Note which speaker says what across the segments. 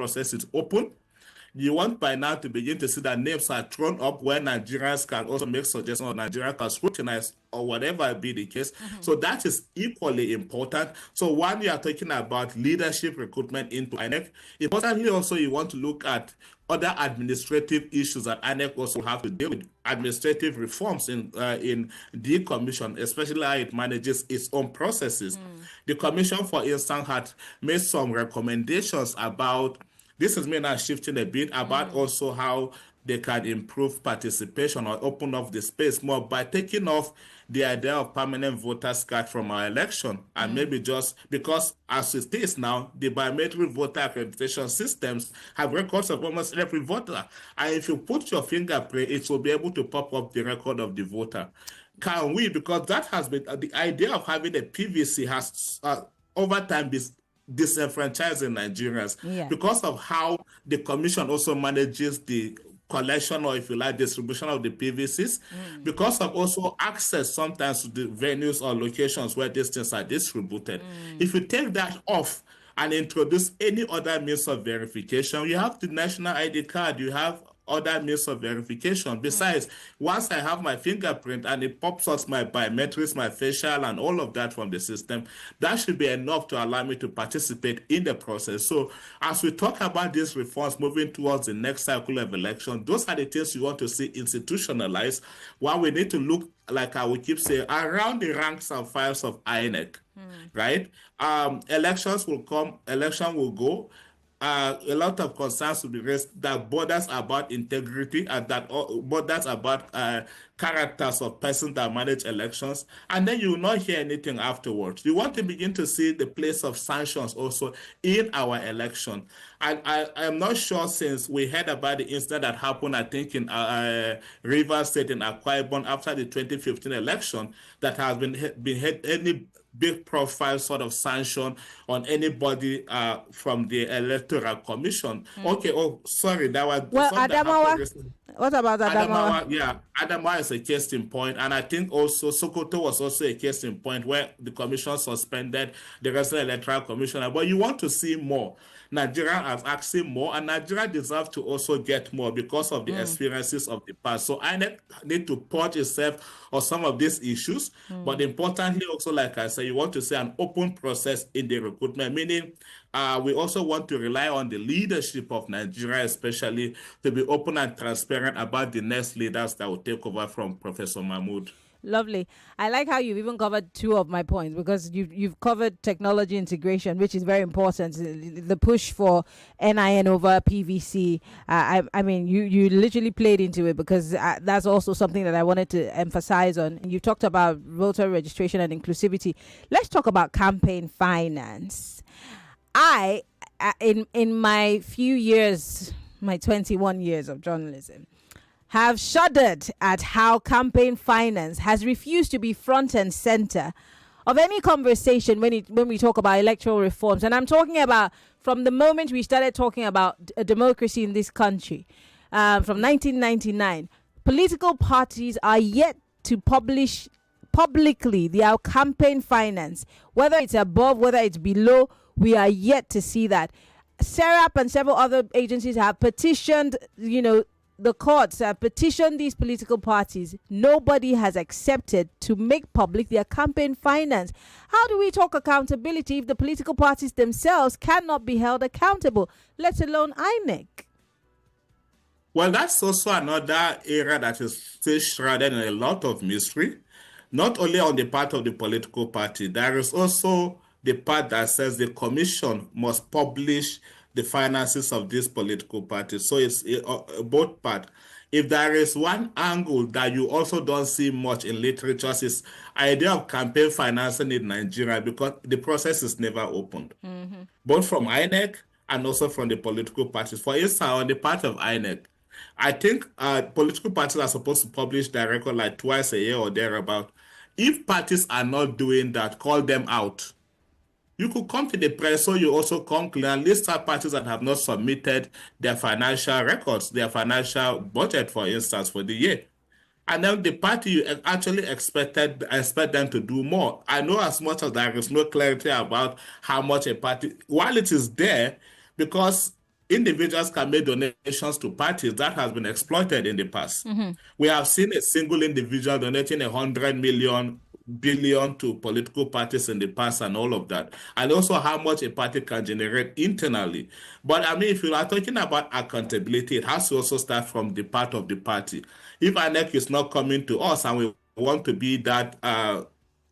Speaker 1: process is open. You want by now to begin to see that names are thrown up where Nigerians can also make suggestions or Nigeria can scrutinize or whatever be the case. So that is equally important. So when you are talking about leadership recruitment into INEC, importantly also you want to look at other administrative issues that INEC also have to deal with, administrative reforms in the commission, especially how it manages its own processes. The commission, for instance, had made some recommendations about, this is me now shifting a bit, about also how they can improve participation or open up the space more by taking off the idea of permanent voters card from our election. And maybe just because as it is now, the biometric voter accreditation systems have records of almost every voter. And if you put your fingerprint, it will be able to pop up the record of the voter. Can we, because that has been, the idea of having a PVC has over time been disenfranchising Nigerians because of how the commission also manages the collection, or if you like, distribution of the PVCs, because of also access sometimes to the venues or locations where these things are distributed. If you take that off and introduce any other means of verification, you have the national ID card, you have other means of verification. Besides, once I have my fingerprint and it pops out my biometrics, my facial, and all of that from the system, that should be enough to allow me to participate in the process. So as we talk about these reforms moving towards the next cycle of election, those are the things you want to see institutionalized, while we need to look, like I will keep saying, around the ranks and files of INEC, right? Elections will come, election will go. A lot of concerns will be raised that borders about integrity and that borders about characters of persons that manage elections, and then you will not hear anything afterwards. You want to begin to see the place of sanctions also in our election. And I am not sure, since we heard about the incident that happened, I think in Rivers State in Akwa Ibom after the 2015 election, that has been any big profile sort of sanction on anybody from the Electoral Commission. Okay, oh, sorry, that was...
Speaker 2: Well, Adamawa, what about Adamawa?
Speaker 1: Yeah, Adamawa is a case in point, and I think also Sokoto was also a case in point where the commission suspended the resident electoral commissioner. But you want to see more. Nigeria has asking more, and Nigeria deserves to also get more because of the experiences of the past. So I need to purge itself of some of these issues, but importantly also, like I said, you want to see an open process in the recruitment, meaning we also want to rely on the leadership of Nigeria, especially, to be open and transparent about the next leaders that will take over from Professor Mahmood.
Speaker 2: Lovely. I like how you've even covered two of my points, because you've covered technology integration, which is very important. The push for NIN over PVC. I mean, you literally played into it, because that's also something that I wanted to emphasize on. And you talked about voter registration and inclusivity. Let's talk about campaign finance. In my few years, my 21 years of journalism, have shuddered at how campaign finance has refused to be front and center of any conversation when we talk about electoral reforms. And I'm talking about from the moment we started talking about a democracy in this country, from 1999. Political parties are yet to publish publicly their campaign finance, whether it's above, whether it's below. We are yet to see that. SERAP and several other agencies have petitioned, the courts have petitioned these political parties. Nobody has accepted to make public their campaign finance. How do we talk accountability if the political parties themselves cannot be held accountable, let alone INEC?
Speaker 1: Well, that's also another area that is still shrouded in a lot of mystery, not only on the part of the political party. There is also the part that says the commission must publish the finances of these political parties. So it's both parts. If there is one angle that you also don't see much in literature, is idea of campaign financing in Nigeria, because the process is never opened, both from INEC and also from the political parties. For instance, on the part of INEC, I think political parties are supposed to publish their record like twice a year or thereabout. If parties are not doing that, call them out. You could come to the press, so you also come clear and list out parties that have not submitted their financial records, their financial budget, for instance, for the year. And then the party you actually expect them to do more. I know as much as there is no clarity about how much a party, while it is there, because individuals can make donations to parties. That has been exploited in the past. We have seen a single individual donating 100 million, billion to political parties in the past and all of that. And also how much a party can generate internally. But I mean, if you are talking about accountability, it has to also start from the part of the party. If INEC is not coming to us and we want to be that,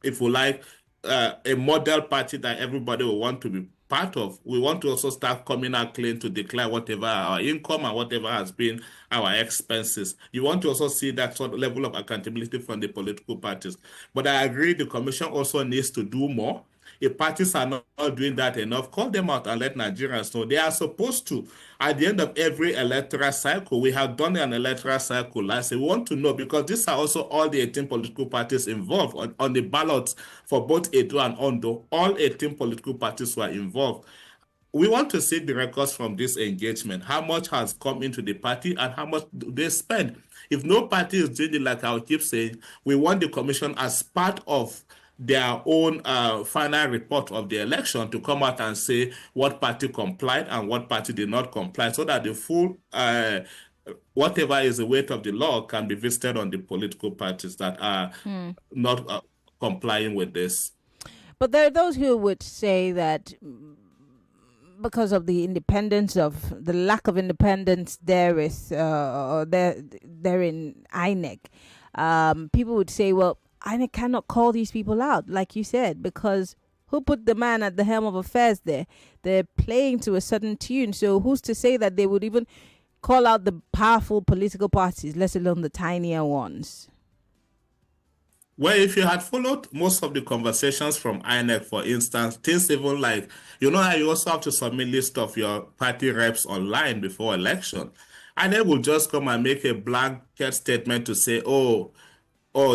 Speaker 1: if you like, a model party that everybody will want to be part of, we want to also start coming out clean to declare whatever our income and whatever has been our expenses. You want to also see that sort of level of accountability from the political parties. But I agree the commission also needs to do more. If parties are not doing that enough, call them out and let Nigerians know they are supposed to. At the end of every electoral cycle, we have done an electoral cycle last year. We want to know, because these are also all the 18 political parties involved on the ballots for both Edo and Ondo. All 18 political parties were involved. We want to see the records from this engagement. How much has come into the party and how much do they spend? If no party is doing it, like I will keep saying, we want the commission as part of their own final report of the election to come out and say what party complied and what party did not comply, so that the full whatever is the weight of the law can be visited on the political parties that are not complying with this.
Speaker 2: But there are those who would say that because of the independence of the lack of independence there is there in INEC, people would say, well, INEC cannot call these people out, like you said, because who put the man at the helm of affairs there? They're playing to a certain tune. So who's to say that they would even call out the powerful political parties, let alone the tinier ones?
Speaker 1: Well, if you had followed most of the conversations from INEC, for instance, things even like, you know how you also have to submit list of your party reps online before election. INEC will just come and make a blanket statement to say, oh,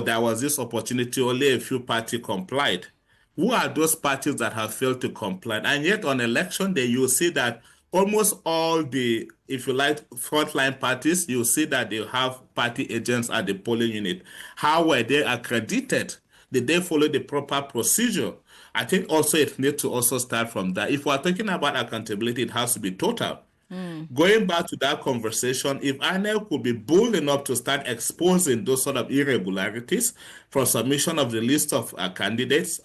Speaker 1: there was this opportunity, only a few parties complied. Who are those parties that have failed to comply? And yet on election day, you see that almost all the, if you like, frontline parties, you see that they have party agents at the polling unit. How were they accredited? Did they follow the proper procedure? I think also it needs to also start from that. If we're talking about accountability, it has to be total. Going back to that conversation, if INEC could be bold enough to start exposing those sort of irregularities from submission of the list of candidates,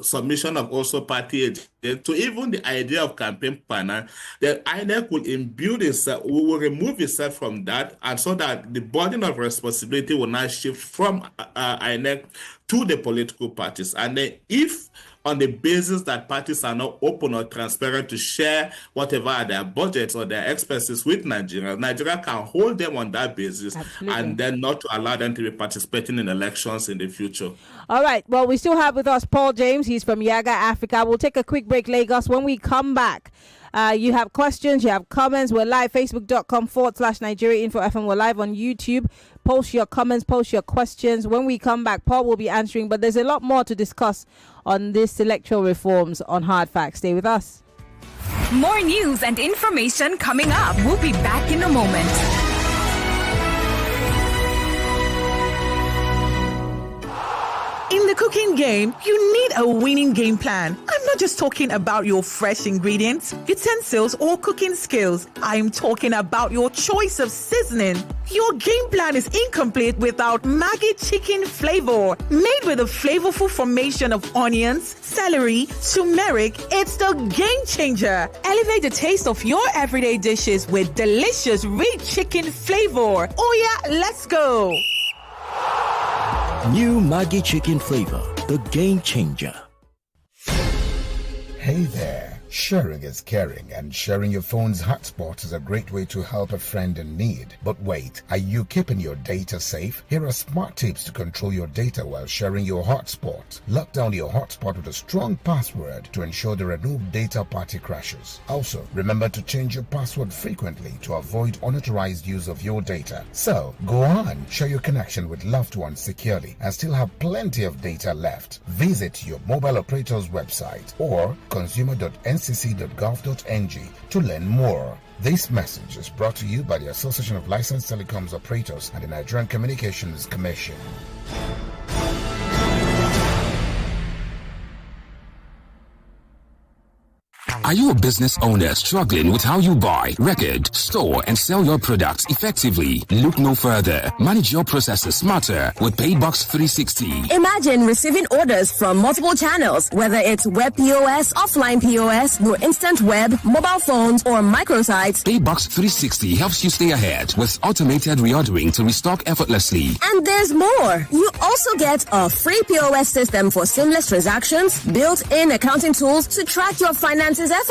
Speaker 1: submission of also party agents, to even the idea of campaign planner, then INEC will imbue itself, will remove itself from that, and so that the burden of responsibility will now shift from INEC to the political parties. And then if on the basis that parties are not open or transparent to share whatever are their budgets or their expenses with Nigeria, Nigeria can hold them on that basis. Absolutely. And then not to allow them to be participating in elections in the future. All
Speaker 2: right. Well, we still have with us Paul James. He's from YIAGA Africa. We'll take a quick break, Lagos. When we come back, you have questions, you have comments. We're live, facebook.com/Nigeria Info FM. We're live on YouTube. Post your comments, post your questions. When we come back, Paul will be answering, but there's a lot more to discuss on this electoral reforms on Hard Facts. Stay with us.
Speaker 3: More news and information coming up. We'll be back in a moment.
Speaker 4: In the cooking game, you need a winning game plan. I'm not just talking about your fresh ingredients, utensils, or cooking skills. I'm talking about your choice of seasoning. Your game plan is incomplete without Maggi chicken flavor. Made with a flavorful formation of onions, celery, turmeric, it's the game changer. Elevate the taste of your everyday dishes with delicious rich chicken flavor. Oh yeah, let's go.
Speaker 5: New Maggi chicken flavor, the game changer.
Speaker 6: Hey there. Sharing is caring, and sharing your phone's hotspot is a great way to help a friend in need. But wait, are you keeping your data safe? Here are smart tips to control your data while sharing your hotspot. Lock down your hotspot with a strong password to ensure there are no data party crashes. Also, remember to change your password frequently to avoid unauthorized use of your data. So, go on, share your connection with loved ones securely and still have plenty of data left. Visit your mobile operator's website or consumer.ncc.gov.ng to learn more. This message is brought to you by the Association of Licensed Telecoms Operators and the Nigerian Communications Commission.
Speaker 7: Are you a business owner struggling with how you buy, record, store, and sell your products effectively? Look no further. Manage your processes smarter with Paybox 360.
Speaker 8: Imagine receiving orders from multiple channels, whether it's web POS, offline POS, your instant web, mobile phones, or microsites.
Speaker 7: Paybox 360 helps you stay ahead with automated reordering to restock effortlessly.
Speaker 8: And there's more. You also get a free POS system for seamless transactions, built-in accounting tools to track your finances effortlessly.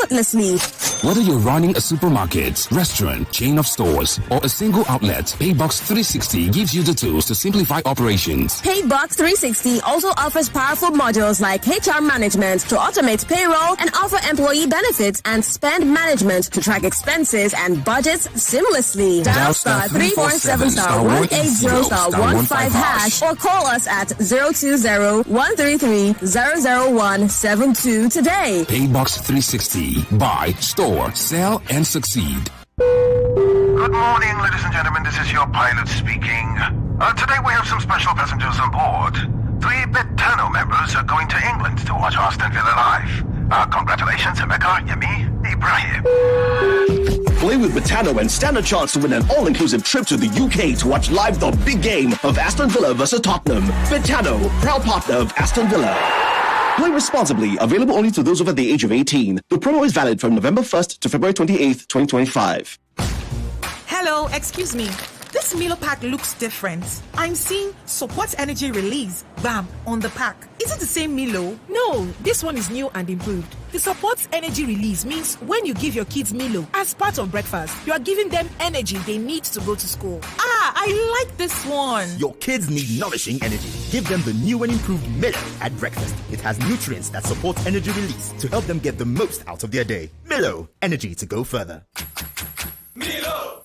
Speaker 7: Whether you're running a supermarket, restaurant, chain of stores, or a single outlet, Paybox 360 gives you the tools to simplify operations.
Speaker 8: Paybox 360 also offers powerful modules like HR management to automate payroll and offer employee benefits and spend management to track expenses and budgets seamlessly. Dial star 347 star 180 star 15 hash or call us at 020-133-00172 today.
Speaker 7: Paybox 360. Buy, store, sell, and succeed.
Speaker 9: Good morning, ladies and gentlemen. This is your pilot speaking. Today we have some special passengers on board. 3 Betano members are going to England to watch Aston Villa live. Congratulations, Emeka, Yemi, Ibrahim.
Speaker 10: Play with Betano and stand a chance to win an all-inclusive trip to the UK to watch live the big game of Aston Villa versus Tottenham. Betano, proud partner of Aston Villa. Play responsibly. Available only to those over the age of 18. The promo is valid from November 1st to February 28th, 2025.
Speaker 4: Hello, excuse me. This Milo pack looks different. I'm seeing support energy release, BAM, on the pack. Is it the same Milo?
Speaker 11: No, this one is new and improved. The supports energy release means when you give your kids Milo as part of breakfast, you are giving them energy they need to go to school.
Speaker 4: I like this one.
Speaker 12: Your kids need nourishing energy. Give them the new and improved Milo at breakfast. It has nutrients that support energy release to help them get the most out of their day. Milo, energy to go further.
Speaker 9: Milo!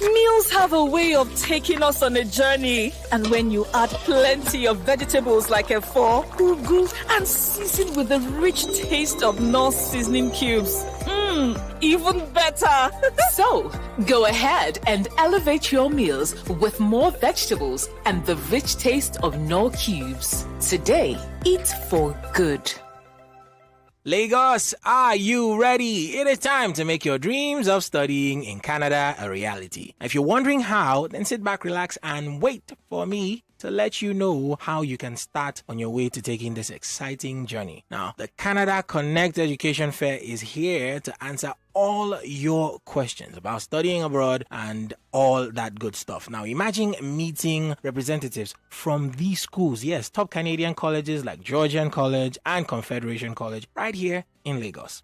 Speaker 13: Meals have a way of taking us on a journey. And when you add plenty of vegetables like efo, ugu, and season with the rich taste of North seasoning cubes, even better.
Speaker 14: So, go ahead and elevate your meals with more vegetables and the rich taste of Knorr cubes. Today, eat for good.
Speaker 15: Lagos, are you ready? It is time to make your dreams of studying in Canada a reality. If you're wondering how, then sit back, relax, and wait for me to let you know how you can start on your way to taking this exciting journey. Now, the Canada Connect Education Fair is here to answer all your questions about studying abroad and all that good stuff. Now, imagine meeting representatives from these schools. Yes, top Canadian colleges like Georgian College and Confederation College right here in Lagos.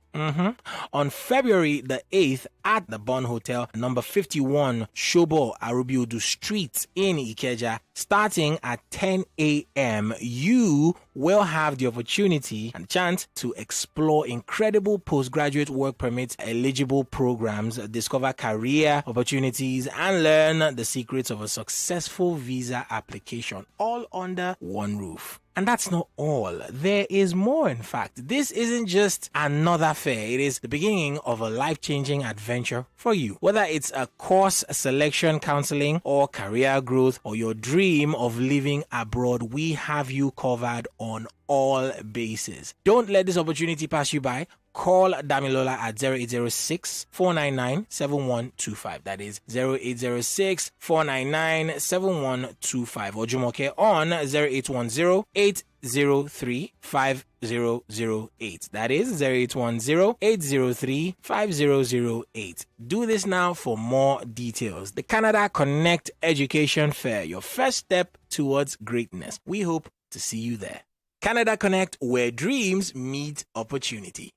Speaker 15: On February the 8th at the Bon Hotel, number 51, Shobo Arubiodu Street in Ikeja, starting at 10 a.m., you will have the opportunity and chance to explore incredible postgraduate work permit eligible programs, discover career opportunities, and learn the secrets of a successful visa application, all under one roof. And that's not all. There is more, in fact. This isn't just another fair. It is the beginning of a life-changing adventure for you. Whether it's a course selection counseling or career growth or your dream of living abroad, we have you covered on all bases. Don't let this opportunity pass you by. Call Damilola at 0806-499-7125. That is 0806-499-7125. Or Jumoke on 0810-803-5008. That is 0810-803-5008. Do this now for more details. The Canada Connect Education Fair, your first step towards greatness. We hope to see you there. Canada Connect, where dreams meet opportunity.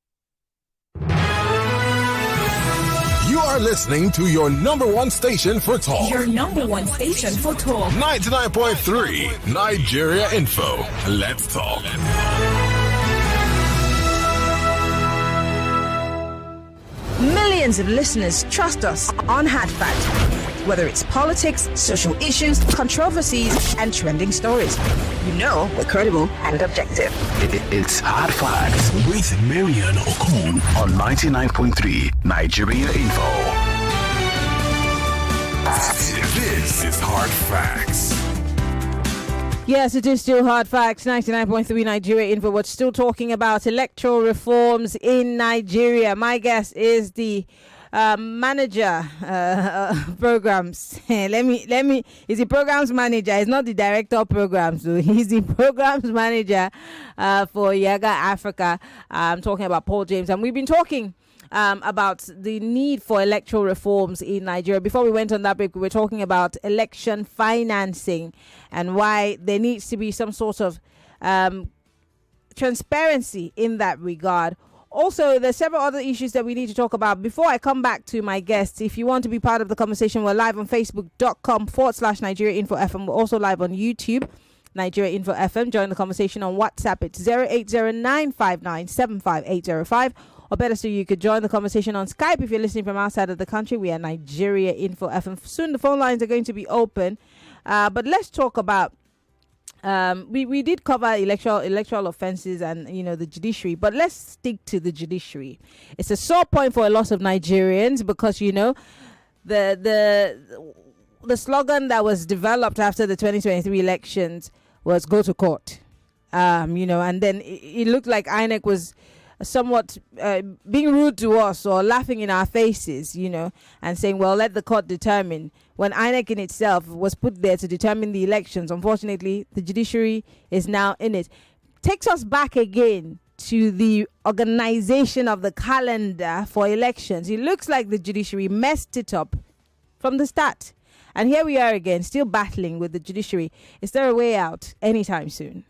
Speaker 16: You are listening to your number one station for talk.
Speaker 3: Your number one station for talk.
Speaker 16: 99.3 Nigeria Info. Let's talk.
Speaker 2: Millions of listeners trust us on Hard Fact. Whether it's politics, social issues, controversies, and trending stories. You know we're credible and objective.
Speaker 17: It's Hard Facts with Maryann Okon on 99.3 Nigeria Info.
Speaker 16: This is Hard Facts.
Speaker 2: Yes, it is still Hard Facts, 99.3 Nigeria Info. We're still talking about electoral reforms in Nigeria. My guest is the manager programs. let me. He's the programs manager. He's not the director of programs. So he's the programs manager for YIAGA Africa. I'm talking about Paul James, and we've been talking about the need for electoral reforms in Nigeria. Before we went on that break, we were talking about election financing and why there needs to be some sort of transparency in that regard. Also, there's several other issues that we need to talk about. Before I come back to my guests, if you want to be part of the conversation, we're live on facebook.com/Nigeria Info FM. We're also live on YouTube, Nigeria Info FM. Join the conversation on WhatsApp. It's 08095975805. Or better still, you could join the conversation on Skype if you're listening from outside of the country. We are Nigeria Info FM. Soon the phone lines are going to be open. But let's talk about, we did cover electoral offences and, the judiciary. But let's stick to the judiciary. It's a sore point for a lot of Nigerians because, the slogan that was developed after the 2023 elections was go to court. And then it looked like INEC was somewhat being rude to us or laughing in our faces, and saying, well, let the court determine, when INEC in itself was put there to determine the elections. Unfortunately, the judiciary is now in it. Takes us back again to the organization of the calendar for elections. It looks like the judiciary messed it up from the start. And here we are again, still battling with the judiciary. Is there a way out anytime soon?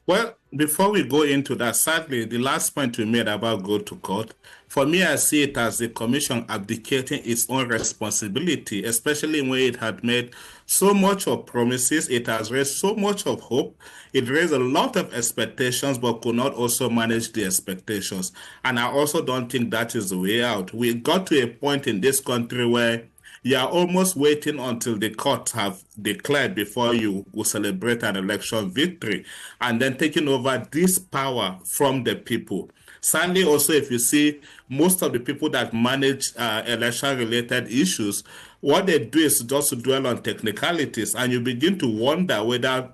Speaker 1: Well, before we go into that, sadly, the last point we made about go to court, for me, I see it as the commission abdicating its own responsibility, especially when it had made so much of promises. It has raised so much of hope. It raised a lot of expectations, but could not also manage the expectations. And I also don't think that is the way out. We got to a point in this country where you are almost waiting until the courts have declared before you will celebrate an election victory, and then taking over this power from the people. Sadly, also, if you see most of the people that manage election-related issues, what they do is just to dwell on technicalities, and you begin to wonder whether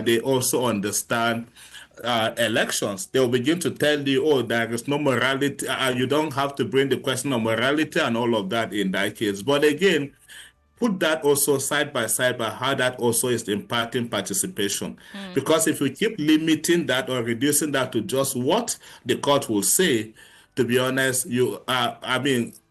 Speaker 1: they also understand elections. They'll begin to tell you, oh, there is no morality. You don't have to bring the question of morality and all of that in that case. But again, put that also side by how that also is impacting participation. Because if you keep limiting that or reducing that to just what the court will say, to be honest,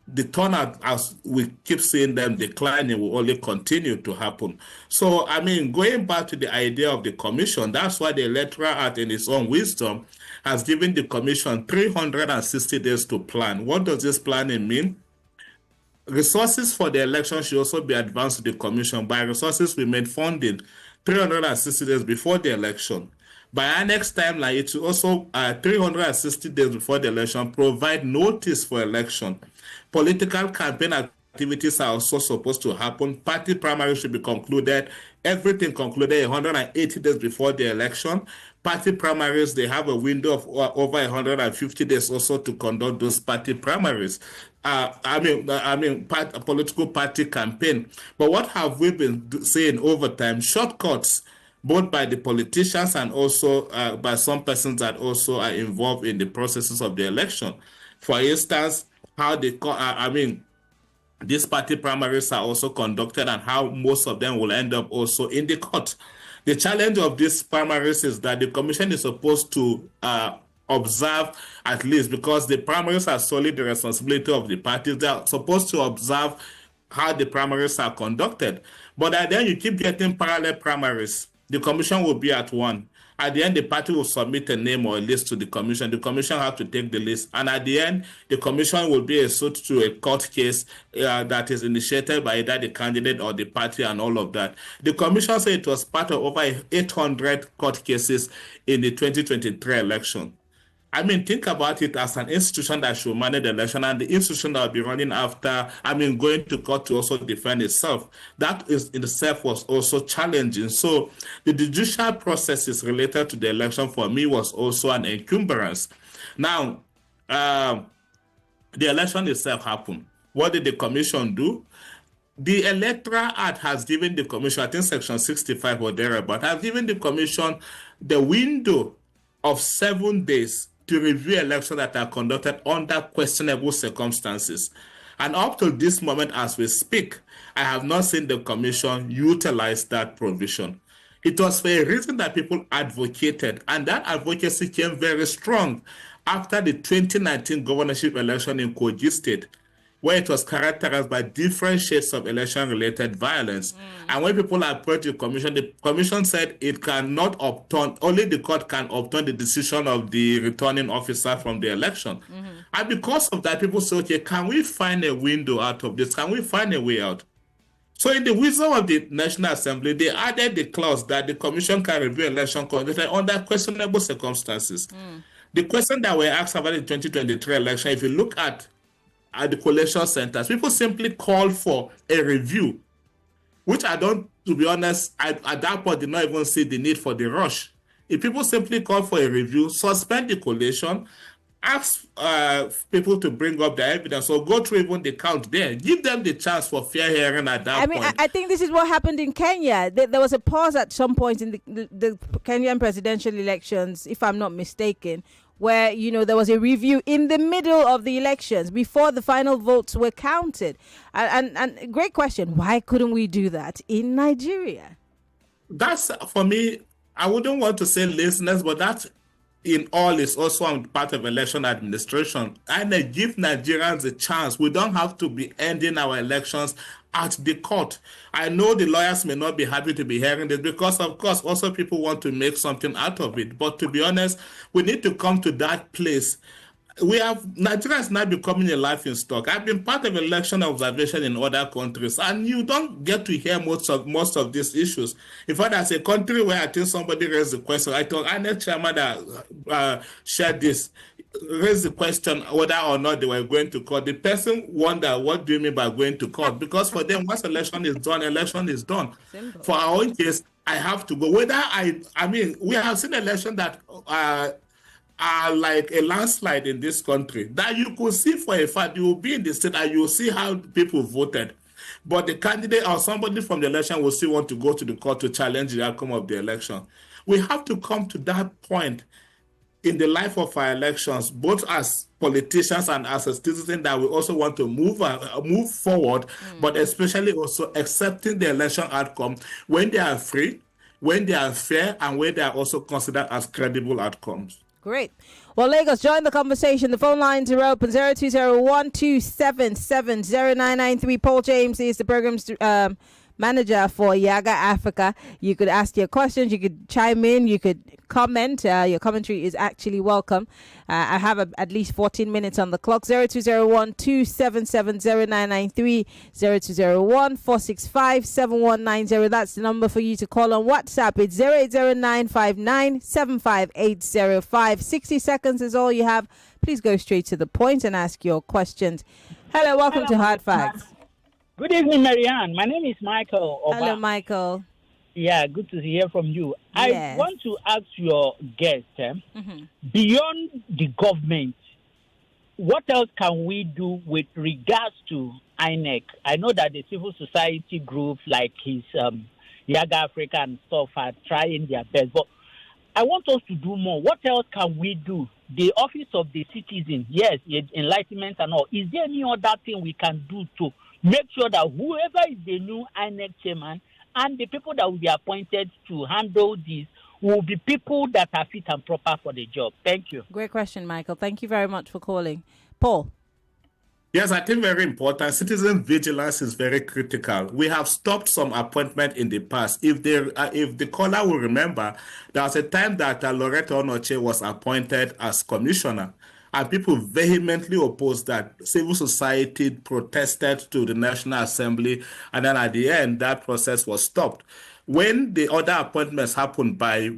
Speaker 1: the turnout, as we keep seeing them declining, will only continue to happen. So, going back to the idea of the commission, that's why the Electoral Act, in its own wisdom, has given the commission 360 days to plan. What does this planning mean? Resources for the election should also be advanced to the commission. By resources, we mean funding 360 days before the election. By our next timeline, it should also 360 days before the election provide notice for election. Political campaign activities are also supposed to happen. Party primaries should be concluded. Everything concluded 180 days before the election. Party primaries, they have a window of over 150 days also to conduct those party primaries. Political party campaign. But what have we been saying over time? Shortcuts, both by the politicians and also by some persons that also are involved in the processes of the election. For instance, how these party primaries are also conducted and how most of them will end up also in the court. The challenge of these primaries is that the commission is supposed to observe, at least, because the primaries are solely the responsibility of the parties. They are supposed to observe how the primaries are conducted. But then you keep getting parallel primaries. The commission will be at one. At the end, the party will submit a name or a list to the commission. The commission have to take the list. And at the end, the commission will be a suit to a court case that is initiated by either the candidate or the party and all of that. The commission said it was part of over 800 court cases in the 2023 election. Think about it as an institution that should manage the election and the institution that will be running after, going to court to also defend itself. That is in itself was also challenging. So the judicial processes related to the election for me was also an encumbrance. Now, the election itself happened. What did the commission do? the Electoral Act has given the Commission, I think Section 65 or thereabout, has given the Commission the window of 7 days to review elections that are conducted under questionable circumstances. And up to this moment, as we speak, I have not seen the Commission utilize that provision. It was for a reason that people advocated, and that advocacy came very strong after the 2019 governorship election in Kogi State, where it was characterized by different shades of election-related violence. And when people approached the Commission said it cannot overturn, only the court can overturn the decision of the returning officer from the election. And because of that, people said, okay, can we find a window out of this? Can we find a way out? So in the wisdom of the National Assembly, they added the clause that the Commission can review election conducted under questionable circumstances. The question that were asked about the 2023 election, if you look at the collation centers, people simply called for a review, which I don't, to be honest, at that point did not even see the need for the rush. If people simply call for a review, suspend the collation, ask people to bring up their evidence or go through even the count there, give them the chance for fair hearing at that point.
Speaker 2: I think this is what happened in Kenya. There was a pause at some point in the Kenyan presidential elections, if I'm not mistaken, where, you know, there was a review in the middle of the elections before the final votes were counted. And great question. Why couldn't we do that in Nigeria?
Speaker 1: That's, for me, I wouldn't want to say laziness, but that in all is also part of election administration. And they give Nigerians a chance. We don't have to be ending our elections at the court. I know the lawyers may not be happy to be hearing this because, of course, also people want to make something out of it. But to be honest, we need to come to that place. Nigeria is now becoming a laughing stock. I've been part of election observation in other countries, and you don't get to hear most of these issues. In fact, as a country where I think somebody raised the question, I thought INEC chairman that shared this, raised the question whether or not they were going to court. The person wondered, what do you mean by going to court? Because for them, once election is done, election is done. Simple. For our own case, I have to go. Whether I mean, we have seen election that are like a landslide in this country that you could see for a fact. You will be in the state and you will see how people voted. But the candidate or somebody from the election will still want to go to the court to challenge the outcome of the election. We have to come to that point in the life of our elections, both as politicians and as a citizen, that we also want to move forward, but especially also accepting the election outcome when they are free, when they are fair, and when they are also considered as credible outcomes.
Speaker 2: Great. Well, Lagos, join the conversation. The phone lines are open. 020-1277-0993. Paul James is the program's manager for YIAGA Africa. You could ask your questions. You could chime in. You could comment. Your commentary is actually welcome. I have at least 14 minutes on the clock. 0201-277-0993. 0201-465-7190. That's the number for you to call on WhatsApp. It's 0809597580. 60 seconds is all you have. Please go straight to the point and ask your questions. Hello, welcome to Hard Facts.
Speaker 18: Good evening, Maryann. My name is Michael.
Speaker 2: Hello, Michael.
Speaker 18: Yeah, good to hear from you.
Speaker 2: Yes.
Speaker 18: I want to ask your guest, beyond the government, what else can we do with regards to INEC? I know that the civil society group like his YIAGA Africa and stuff are trying their best, but I want us to do more. What else can we do? The office of the citizen, yes, enlightenment and all. Is there any other thing we can do to make sure that whoever is the new INEC chairman and the people that will be appointed to handle this will be people that are fit and proper for the job? Thank you.
Speaker 2: Great question, Michael. Thank you very much for calling. Paul?
Speaker 1: Yes, I think very important. Citizen vigilance is very critical. We have stopped some appointment in the past. If the caller will remember, there was a time that Loretta Onoche was appointed as commissioner, and people vehemently opposed that. Civil society protested to the National Assembly, and then at the end, that process was stopped. When the other appointments happened by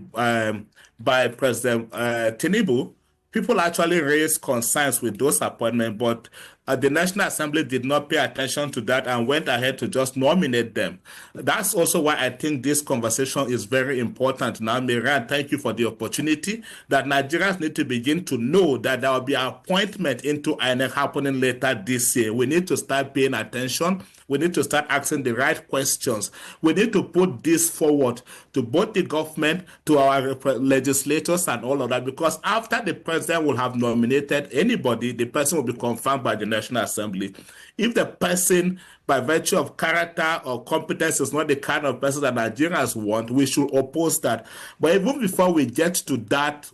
Speaker 1: President Tinubu, people actually raised concerns with those appointments, but The National Assembly did not pay attention to that and went ahead to just nominate them. That's also why I think this conversation is very important. Now, Maryann, thank you for the opportunity that Nigerians need to begin to know that there will be an appointment into INEC happening later this year. We need to start paying attention. We need to start asking the right questions. We need to put this forward to both the government, to our legislators and all of that, because after the president will have nominated anybody, the person will be confirmed by the National Assembly. If the person, by virtue of character or competence, is not the kind of person that Nigerians want, we should oppose that. But even before we get to that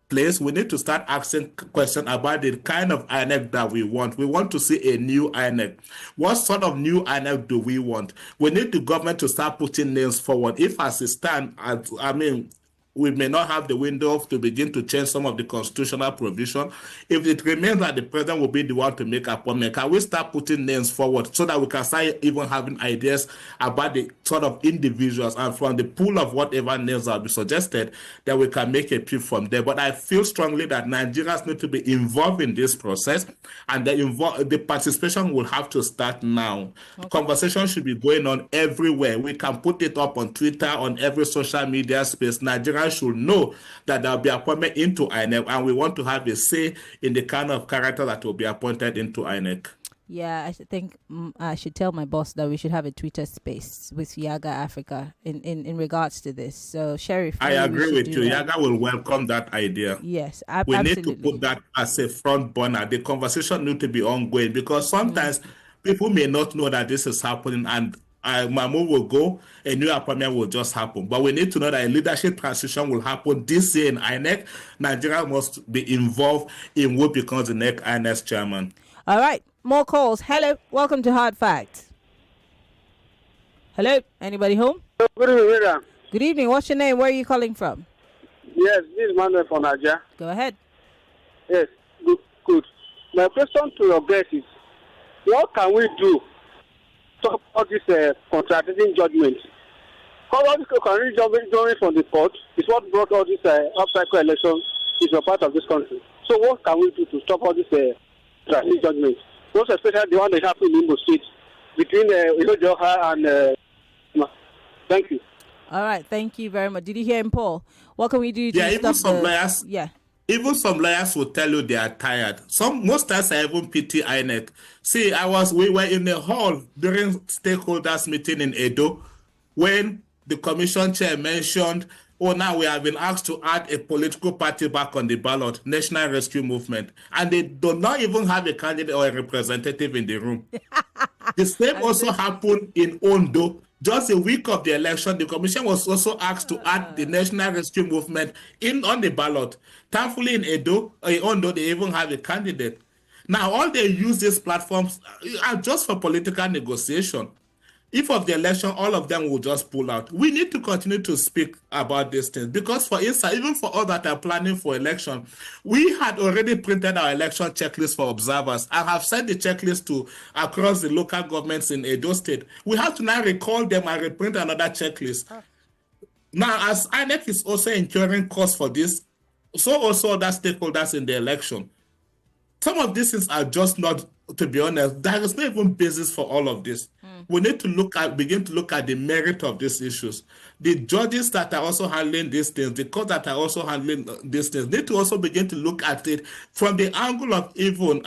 Speaker 1: place, we need to start asking questions about the kind of INEC that we want. We want to see a new INEC. What sort of new INEC do we want? We need the government to start putting names forward. If as it stands, we may not have the window to begin to change some of the constitutional provision. If it remains that the president will be the one to make appointment, can we start putting names forward so that we can start even having ideas about the sort of individuals, and from the pool of whatever names that will be suggested, that we can make a pick from there. But I feel strongly that Nigerians need to be involved in this process, and the participation will have to start now. Okay. Conversation should be going on everywhere. We can put it up on Twitter, on every social media space. Nigerians should know that there will be appointment into INEC, and we want to have a say in the kind of character that will be appointed into INEC.
Speaker 2: Yeah, I think I should tell my boss that we should have a Twitter space with YIAGA Africa in regards to this. So, Sheriff,
Speaker 1: I agree with you. YIAGA will welcome that idea.
Speaker 2: Yes,
Speaker 1: we
Speaker 2: absolutely.
Speaker 1: need to put that as a front burner. The conversation needs to be ongoing, because sometimes people may not know that this is happening, and my move will go, a new appointment will just happen. But we need to know that a leadership transition will happen this year in INEC. Nigeria must be involved in who becomes the next INEC chairman.
Speaker 2: All right, more calls. Hello, welcome to Hard Facts. Hello, anybody home?
Speaker 19: Good evening, madam.
Speaker 2: Good evening. What's your name? Where are you calling from?
Speaker 19: Yes, this is Manuel from Nigeria.
Speaker 2: Go ahead.
Speaker 19: Yes, good. My question to your guest is, what can we do stop all this contradicting judgment? Because all this contradicting judgment from the court is what brought all this upcycle election into a part of this country. So what can we do to stop all this contradicting judgment? Most especially the one that happened in Imo State between Joha and thank you.
Speaker 2: All right, thank you very much. Did you hear him, Paul? What can we do to
Speaker 1: even
Speaker 2: stop
Speaker 1: some lawyers?
Speaker 2: Yeah.
Speaker 1: Even some lawyers will tell you they are tired. Most times I even pity INEC. See, we were in the hall during stakeholders meeting in Edo when the commission chair mentioned, now we have been asked to add a political party back on the ballot, National Rescue Movement. And they do not even have a candidate or a representative in the room. The same also happened in Ondo. Just a week of the election, the commission was also asked to add the National Rescue Movement on the ballot. Thankfully, in Ondo, they even have a candidate. Now, all they use these platforms are just for political negotiation. If of the election, all of them will just pull out. We need to continue to speak about these things, because for instance, even for all that are planning for election, we had already printed our election checklist for observers. I have sent the checklist to across the local governments in Edo State. We have to now recall them and reprint another checklist. Now, as INEC is also incurring costs for this, so also other stakeholders in the election. Some of these things are just not, to be honest, there is no even basis for all of this. We need to begin to look at the merit of these issues. The judges that are also handling these things, the courts that are also handling these things, need to also begin to look at it from the angle of even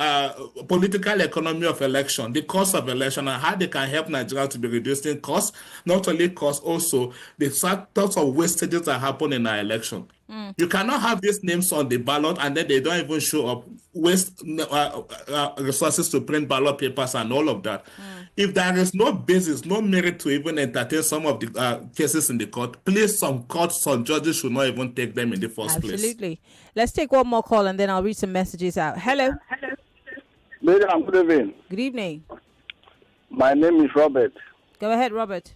Speaker 1: political economy of election, the cost of election, and how they can help Nigeria to be reducing costs, not only costs, also the sorts of wastages that happen in our election. You cannot have these names on the ballot and then they don't even show up, waste resources to print ballot papers and all of that. If there is no basis, no merit to even entertain some of the cases in the court, please, some courts, some judges should not even take them in the first place.
Speaker 2: Absolutely. Let's take one more call and then I'll read some messages out. Hello.
Speaker 19: Madam, good evening.
Speaker 2: Good evening.
Speaker 19: My name is Robert.
Speaker 2: Go ahead, Robert.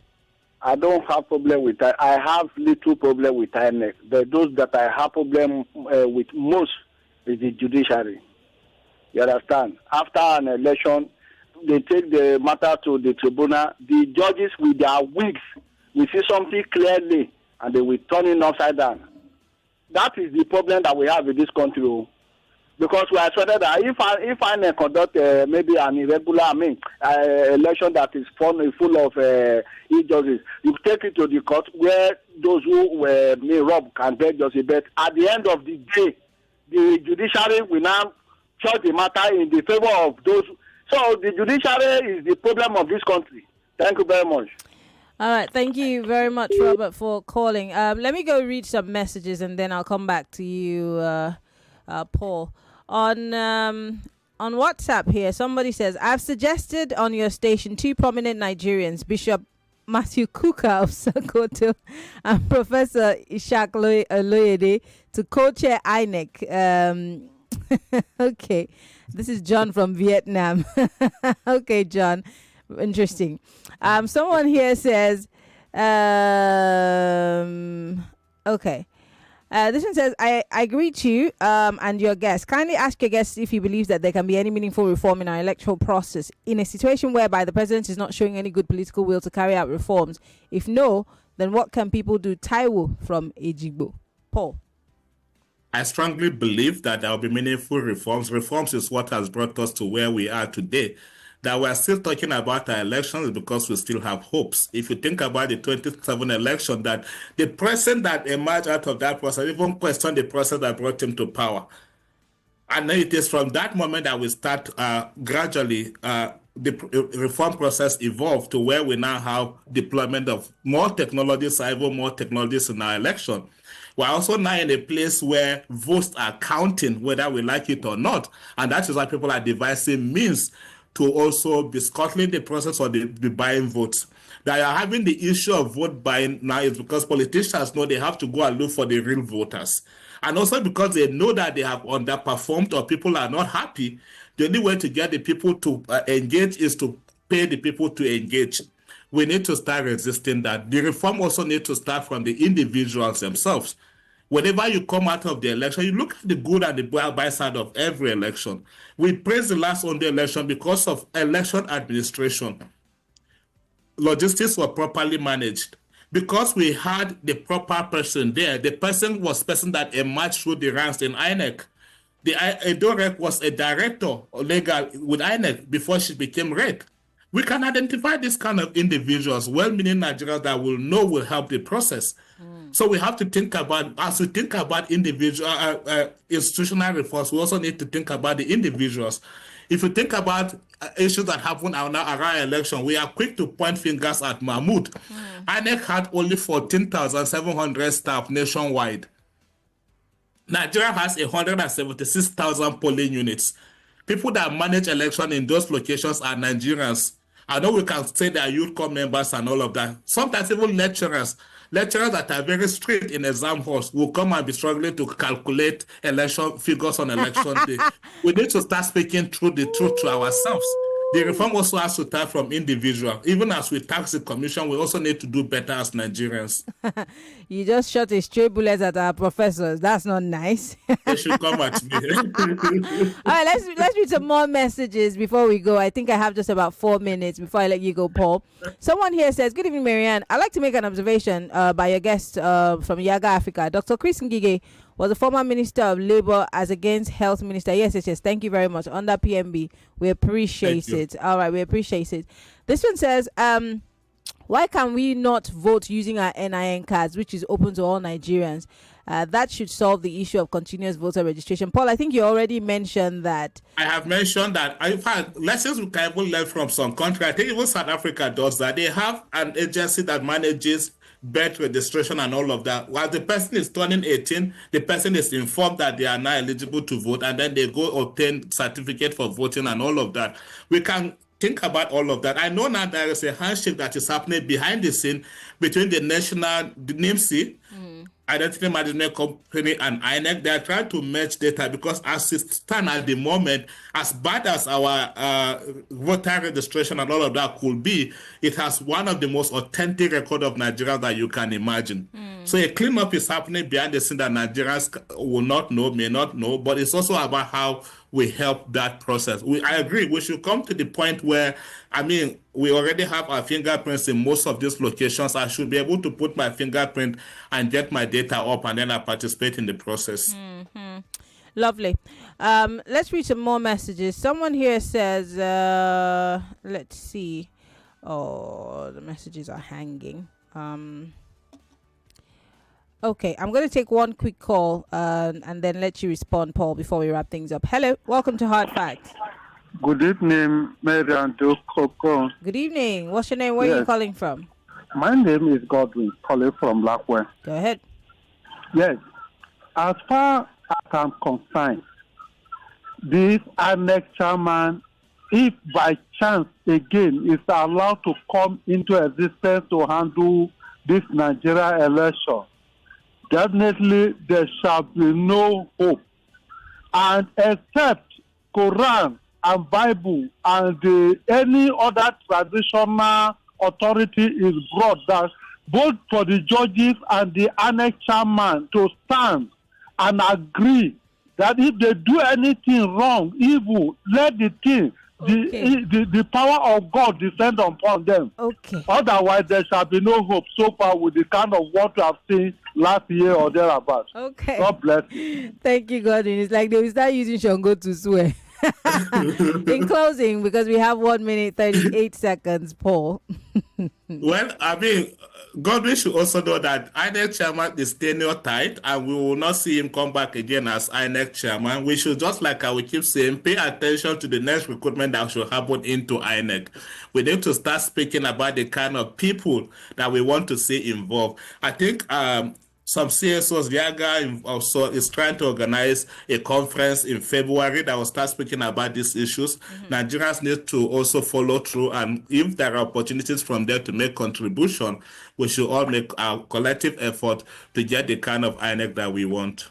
Speaker 19: I don't have problem with that. I have little problem with INEC. Those that I have problem with most is the judiciary. You understand? After an election, they take the matter to the tribunal. The judges with their wigs will see something clearly and they will turn it upside down. That is the problem that we have in this country. Because we are sure that if I conduct maybe an irregular, election that is full of injustice, you take it to the court where those who were robbed can get justice. But at the end of the day, the judiciary will now judge the matter in the favor of those. So the judiciary is the problem of this country. Thank you very much.
Speaker 2: All right, thank you very much, Robert, for calling. Let me go read some messages and then I'll come back to you, Paul. On WhatsApp here, somebody says, I've suggested on your station 2 prominent Nigerians, Bishop Matthew Kuka of Sokoto and Professor Ishak Loyede, to co-chair INEC. Okay, this is John from Vietnam. Okay, John, interesting. Someone here says, okay. This one says, I greet you and your guest. Kindly ask your guest if he believes that there can be any meaningful reform in our electoral process in a situation whereby the president is not showing any good political will to carry out reforms. If no, then what can people do? Taiwo from Ejigbo. Paul.
Speaker 1: I strongly believe that there will be meaningful reforms. Reforms is what has brought us to where we are today. That we're still talking about our elections because we still have hopes. If you think about the 2027 election, that the president that emerged out of that process even questioned the process that brought him to power. And then it is from that moment that we start gradually the reform process evolved to where we now have deployment of more technologies, even more technologies in our election. We're also now in a place where votes are counting, whether we like it or not. And that is why people are devising means to also be scuttling the process of the buying votes. That are having the issue of vote buying now is because politicians know they have to go and look for the real voters. And also because they know that they have underperformed or people are not happy, the only way to get the people to engage is to pay the people to engage. We need to start resisting that. The reform also needs to start from the individuals themselves. Whenever you come out of the election, you look at the good and the bad side of every election. We praise the last Ondo election because of election administration. Logistics were properly managed. Because we had the proper person there, the person that emerged through the ranks in INEC. The Edorek was a director legal with INEC before she became rec. We can identify this kind of individuals, well-meaning Nigerians that will help the process. So we have to think about, as we think about individual institutional reforms, we also need to think about the individuals. If you think about issues that happen around election, we are quick to point fingers at Mahmoud. INEC had only 14,700 staff nationwide. Nigeria has 176,000 polling units. People that manage election in those locations are Nigerians. I know we can say they are youth corps members and all of that. Sometimes even lecturers that are very strict in exam halls will come and be struggling to calculate election figures on election day. We need to start speaking the truth to ourselves. The reform also has to start from individual. Even as we tax the commission, we also need to do better as Nigerians.
Speaker 2: You just shot a stray bullet at our professors. That's not nice.
Speaker 1: They should come at me.
Speaker 2: All right, let's read some more messages before we go. I think I have just about 4 minutes before I let you go, Paul. Someone here says, good evening, Maryann. I'd like to make an observation by your guest from YIAGA Africa. Dr. Chris Ngige was the former Minister of Labour as against Health Minister. Yes. Thank you very much. Under PMB, we appreciate it. All right, we appreciate it. This one says, why can we not vote using our NIN cards, which is open to all Nigerians? That should solve the issue of continuous voter registration. Paul, I think you already mentioned that.
Speaker 1: I have mentioned that. In fact, lessons we can even learn from some country. I think even South Africa does that. They have an agency that manages birth registration and all of that. While the person is turning 18, the person is informed that they are now eligible to vote, and then they go obtain certificate for voting and all of that. We can think about all of that. I know now there is a handshake that is happening behind the scene between the NIMC, Identity Management Company, and INEC. They are trying to merge data because as it stands at the moment, as bad as our voter registration and all of that could be, it has one of the most authentic record of Nigeria that you can imagine. So a cleanup is happening behind the scene that Nigerians will not know, may not know, but it's also about how we help that process. I agree. We should come to the point where, we already have our fingerprints in most of these locations. I should be able to put my fingerprint and get my data up, and then I participate in the process.
Speaker 2: Lovely. Let's read some more messages. Someone here says, let's see. Oh, the messages are hanging. Okay, I'm going to take one quick call and then let you respond, Paul, before we wrap things up. Hello, welcome to Hard Facts.
Speaker 20: Good evening, Maryann Okon.
Speaker 2: Good evening. What's your name? Where are you calling from?
Speaker 20: My name is Godwin, calling from Blackwell.
Speaker 2: Go ahead.
Speaker 20: Yes. As far as I'm concerned, this INEC chairman, if by chance again is allowed to come into existence to handle this Nigeria election, definitely there shall be no hope. And except Quran and Bible and any other traditional authority is brought down, both for the judges and the INEC chairman to stand and agree that if they do anything wrong, evil, let the thing, the power of God descend upon them.
Speaker 2: Okay.
Speaker 20: Otherwise, there shall be no hope so far with the kind of what we have seen last year or thereabouts.
Speaker 2: Okay.
Speaker 20: God bless you.
Speaker 2: Thank you, Gordon. It's like they will start using Shango to swear. In closing, because we have 1 minute 38 seconds, Paul.
Speaker 1: Well, I mean, Godwin should also know that INEC chairman is tenure tight, and we will not see him come back again as INEC chairman. We should, just like I will keep saying, pay attention to the next recruitment that should happen into INEC. We need to start speaking about the kind of people that we want to see involved. I think some CSOs, YIAGA also is trying to organize a conference in February that will start speaking about these issues. Nigerians need to also follow through, and if there are opportunities from there to make contribution, we should all make our collective effort to get the kind of INEC that we want.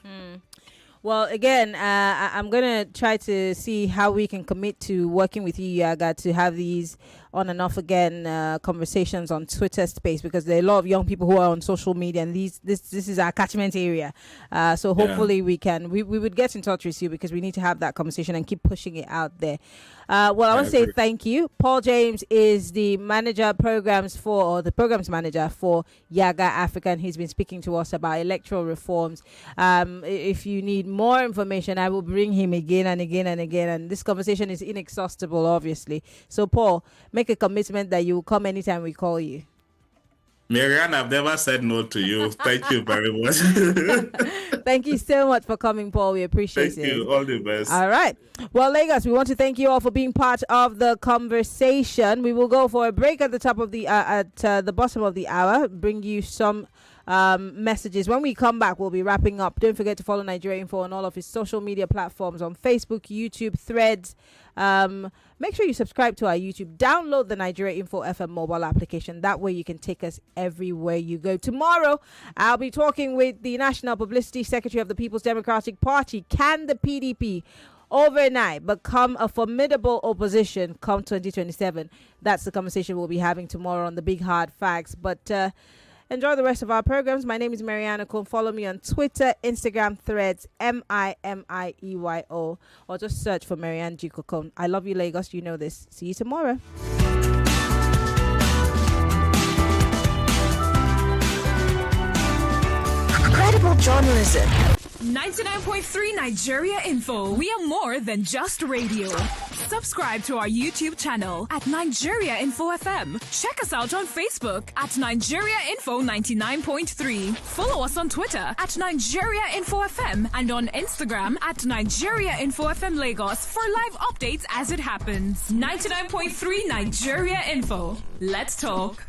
Speaker 2: Well, again, I'm going to try to see how we can commit to working with you, YIAGA, to have these on and off again conversations on Twitter space, because there are a lot of young people who are on social media, and this is our catchment area. So hopefully we would get in touch with you, because we need to have that conversation and keep pushing it out there. I want to say thank you. Paul James is the programs manager for YIAGA Africa, and he's been speaking to us about electoral reforms. If you need more information, I will bring him again and again and again, and this conversation is inexhaustible, obviously. So Paul, make a commitment that you will come anytime we call you.
Speaker 1: Maryann, I've never said no to you. Thank you very much.
Speaker 2: Thank you so much for coming, Paul. We appreciate it.
Speaker 1: Thank you. All the best.
Speaker 2: All right. Well, Lagos, we want to thank you all for being part of the conversation. We will go for a break at the top of the the bottom of the hour. Bring you some messages. When we come back, we'll be wrapping up. Don't forget to follow Nigeria Info on all of his social media platforms, on Facebook, YouTube, Threads. Make sure you subscribe to our YouTube. Download the Nigeria Info FM mobile application. That way you can take us everywhere you go. Tomorrow, I'll be talking with the National Publicity Secretary of the People's Democratic Party. Can the PDP overnight become a formidable opposition come 2027? That's the conversation we'll be having tomorrow on the Big Hard Facts. But enjoy the rest of our programs. My name is Maryann Okon. Follow me on Twitter, Instagram, Threads, MIMIEYO, or just search for Maryann Okon. I love you, Lagos. You know this. See you tomorrow.
Speaker 3: Credible journalism. 99.3 Nigeria Info. We are more than just radio. Subscribe to our YouTube channel at Nigeria Info FM. Check us out on Facebook at Nigeria Info 99.3. Follow us on Twitter at Nigeria Info FM and on Instagram at Nigeria Info FM Lagos for live updates as it happens. 99.3 Nigeria Info. Let's talk.